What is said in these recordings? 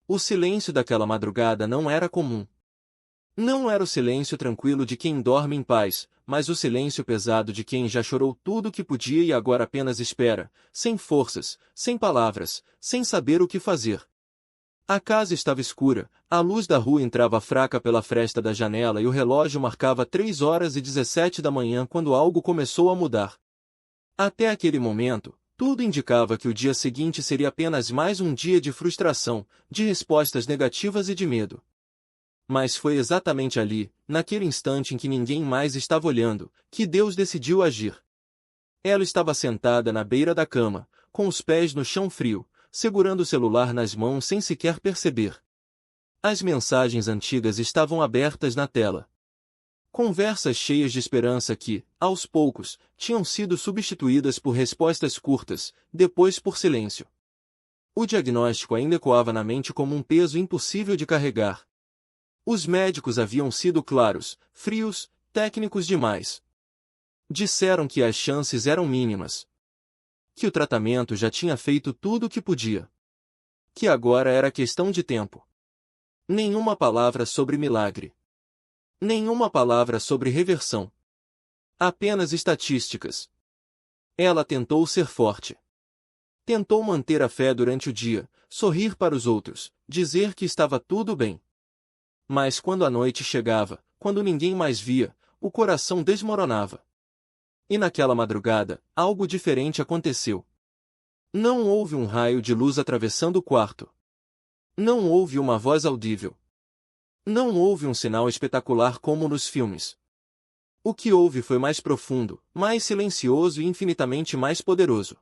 O silêncio daquela madrugada não era comum. Não era o silêncio tranquilo de quem dorme em paz, mas o silêncio pesado de quem já chorou tudo o que podia e agora apenas espera, sem forças, sem palavras, sem saber o que fazer. A casa estava escura, a luz da rua entrava fraca pela fresta da janela e o relógio marcava 3h17 da manhã quando algo começou a mudar. Até aquele momento, tudo indicava que o dia seguinte seria apenas mais um dia de frustração, de respostas negativas e de medo. Mas foi exatamente ali, naquele instante em que ninguém mais estava olhando, que Deus decidiu agir. Ela estava sentada na beira da cama, com os pés no chão frio, segurando o celular nas mãos sem sequer perceber. As mensagens antigas estavam abertas na tela. Conversas cheias de esperança que, aos poucos, tinham sido substituídas por respostas curtas, depois por silêncio. O diagnóstico ainda ecoava na mente como um peso impossível de carregar. Os médicos haviam sido claros, frios, técnicos demais. Disseram que as chances eram mínimas. Que o tratamento já tinha feito tudo o que podia. Que agora era questão de tempo. Nenhuma palavra sobre milagre. Nenhuma palavra sobre reversão. Apenas estatísticas. Ela tentou ser forte. Tentou manter a fé durante o dia, sorrir para os outros, dizer que estava tudo bem. Mas quando a noite chegava, quando ninguém mais via, o coração desmoronava. E naquela madrugada, algo diferente aconteceu. Não houve um raio de luz atravessando o quarto. Não houve uma voz audível. Não houve um sinal espetacular como nos filmes. O que houve foi mais profundo, mais silencioso e infinitamente mais poderoso.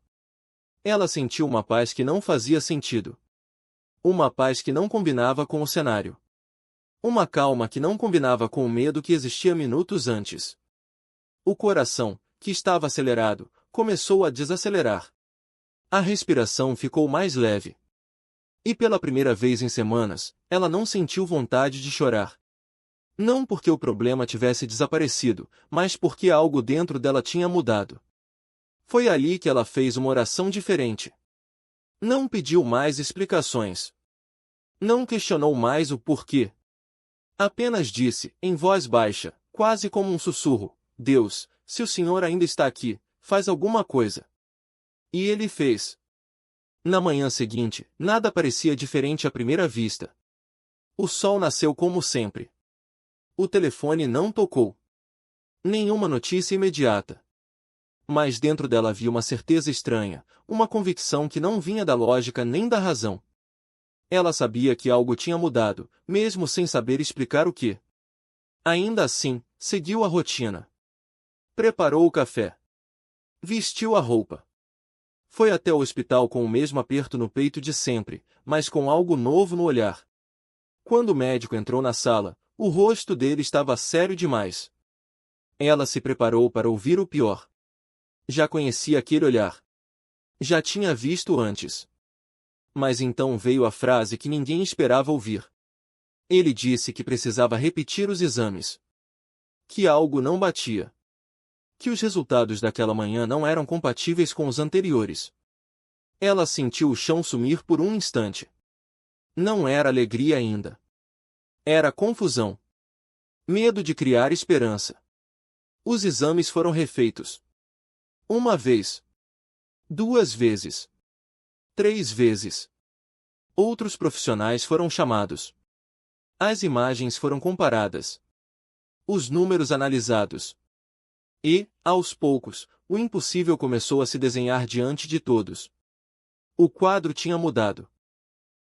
Ela sentiu uma paz que não fazia sentido. Uma paz que não combinava com o cenário. Uma calma que não combinava com o medo que existia minutos antes. O coração, que estava acelerado, começou a desacelerar. A respiração ficou mais leve. E pela primeira vez em semanas, ela não sentiu vontade de chorar. Não porque o problema tivesse desaparecido, mas porque algo dentro dela tinha mudado. Foi ali que ela fez uma oração diferente. Não pediu mais explicações. Não questionou mais o porquê. Apenas disse, em voz baixa, quase como um sussurro, Deus, se o Senhor ainda está aqui, faz alguma coisa. E ele fez. Na manhã seguinte, nada parecia diferente à primeira vista. O sol nasceu como sempre. O telefone não tocou. Nenhuma notícia imediata. Mas dentro dela havia uma certeza estranha, uma convicção que não vinha da lógica nem da razão. Ela sabia que algo tinha mudado, mesmo sem saber explicar o que. Ainda assim, seguiu a rotina. Preparou o café. Vestiu a roupa. Foi até o hospital com o mesmo aperto no peito de sempre, mas com algo novo no olhar. Quando o médico entrou na sala, o rosto dele estava sério demais. Ela se preparou para ouvir o pior. Já conhecia aquele olhar. Já tinha visto antes. Mas então veio a frase que ninguém esperava ouvir. Ele disse que precisava repetir os exames. Que algo não batia. Que os resultados daquela manhã não eram compatíveis com os anteriores. Ela sentiu o chão sumir por um instante. Não era alegria ainda. Era confusão. Medo de criar esperança. Os exames foram refeitos. Uma vez. 2 vezes. 3 vezes. Outros profissionais foram chamados. As imagens foram comparadas. Os números analisados. E, aos poucos, o impossível começou a se desenhar diante de todos. O quadro tinha mudado.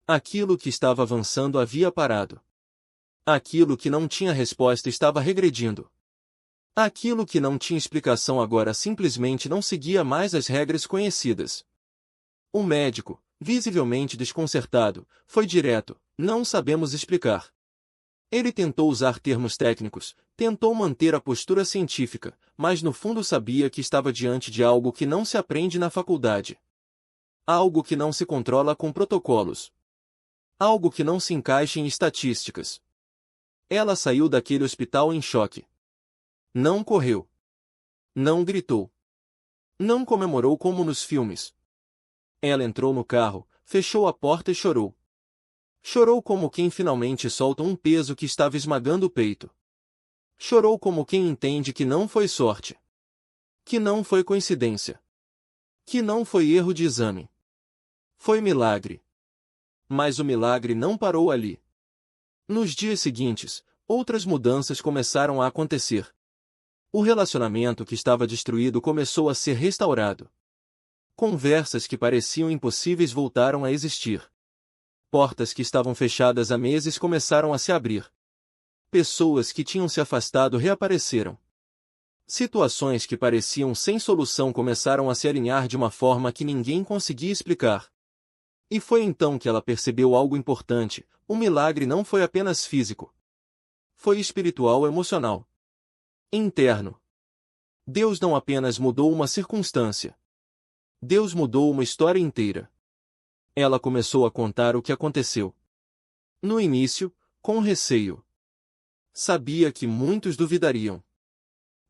Aquilo que estava avançando havia parado. Aquilo que não tinha resposta estava regredindo. Aquilo que não tinha explicação agora simplesmente não seguia mais as regras conhecidas. O médico, visivelmente desconcertado, foi direto, não sabemos explicar. Ele tentou usar termos técnicos, tentou manter a postura científica, mas no fundo sabia que estava diante de algo que não se aprende na faculdade. Algo que não se controla com protocolos. Algo que não se encaixa em estatísticas. Ela saiu daquele hospital em choque. Não correu. Não gritou. Não comemorou como nos filmes. Ela entrou no carro, fechou a porta e chorou. Chorou como quem finalmente solta um peso que estava esmagando o peito. Chorou como quem entende que não foi sorte. Que não foi coincidência. Que não foi erro de exame. Foi milagre. Mas o milagre não parou ali. Nos dias seguintes, outras mudanças começaram a acontecer. O relacionamento que estava destruído começou a ser restaurado. Conversas que pareciam impossíveis voltaram a existir. Portas que estavam fechadas há meses começaram a se abrir. Pessoas que tinham se afastado reapareceram. Situações que pareciam sem solução começaram a se alinhar de uma forma que ninguém conseguia explicar. E foi então que ela percebeu algo importante: o milagre não foi apenas físico. Foi espiritual e emocional. Interno. Deus não apenas mudou uma circunstância. Deus mudou uma história inteira. Ela começou a contar o que aconteceu. No início, com receio. Sabia que muitos duvidariam.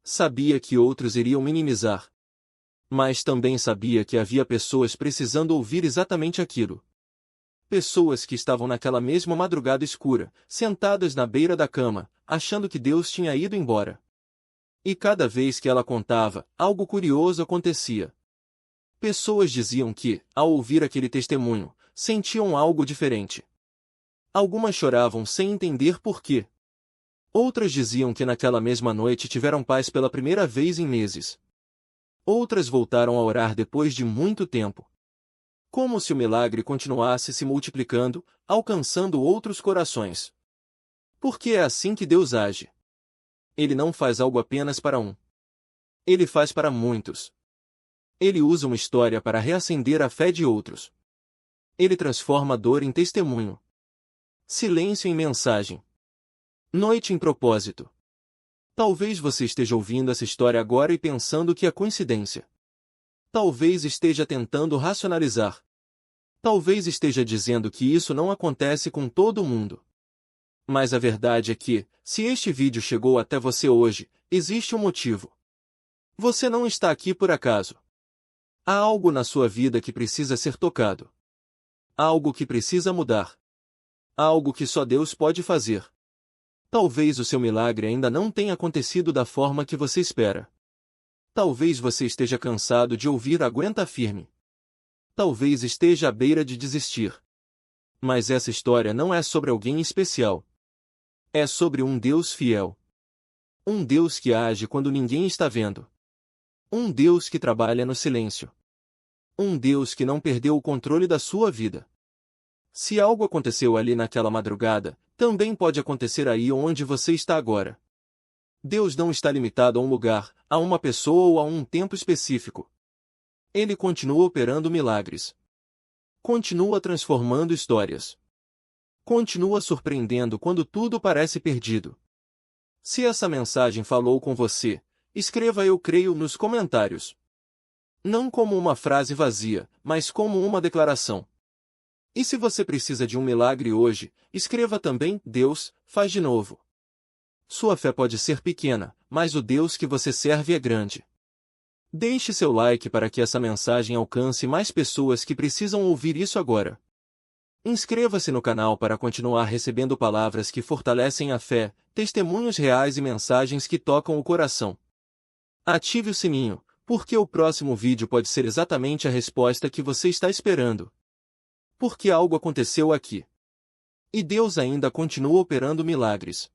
Sabia que outros iriam minimizar. Mas também sabia que havia pessoas precisando ouvir exatamente aquilo. Pessoas que estavam naquela mesma madrugada escura, sentadas na beira da cama, achando que Deus tinha ido embora. E cada vez que ela contava, algo curioso acontecia. Pessoas diziam que, ao ouvir aquele testemunho, sentiam algo diferente. Algumas choravam sem entender por quê. Outras diziam que naquela mesma noite tiveram paz pela primeira vez em meses. Outras voltaram a orar depois de muito tempo. Como se o milagre continuasse se multiplicando, alcançando outros corações. Porque é assim que Deus age. Ele não faz algo apenas para um. Ele faz para muitos. Ele usa uma história para reacender a fé de outros. Ele transforma a dor em testemunho. Silêncio em mensagem. Noite em propósito. Talvez você esteja ouvindo essa história agora e pensando que é coincidência. Talvez esteja tentando racionalizar. Talvez esteja dizendo que isso não acontece com todo mundo. Mas a verdade é que, se este vídeo chegou até você hoje, existe um motivo. Você não está aqui por acaso. Há algo na sua vida que precisa ser tocado. Algo que precisa mudar. Algo que só Deus pode fazer. Talvez o seu milagre ainda não tenha acontecido da forma que você espera. Talvez você esteja cansado de ouvir "aguenta firme". Talvez esteja à beira de desistir. Mas essa história não é sobre alguém especial. É sobre um Deus fiel. Um Deus que age quando ninguém está vendo. Um Deus que trabalha no silêncio. Um Deus que não perdeu o controle da sua vida. Se algo aconteceu ali naquela madrugada, também pode acontecer aí onde você está agora. Deus não está limitado a um lugar, a uma pessoa ou a um tempo específico. Ele continua operando milagres. Continua transformando histórias. Continua surpreendendo quando tudo parece perdido. Se essa mensagem falou com você, escreva "eu creio" nos comentários. Não como uma frase vazia, mas como uma declaração. E se você precisa de um milagre hoje, escreva também "Deus, faz de novo". Sua fé pode ser pequena, mas o Deus que você serve é grande. Deixe seu like para que essa mensagem alcance mais pessoas que precisam ouvir isso agora. Inscreva-se no canal para continuar recebendo palavras que fortalecem a fé, testemunhos reais e mensagens que tocam o coração. Ative o sininho, porque o próximo vídeo pode ser exatamente a resposta que você está esperando. Porque algo aconteceu aqui. E Deus ainda continua operando milagres.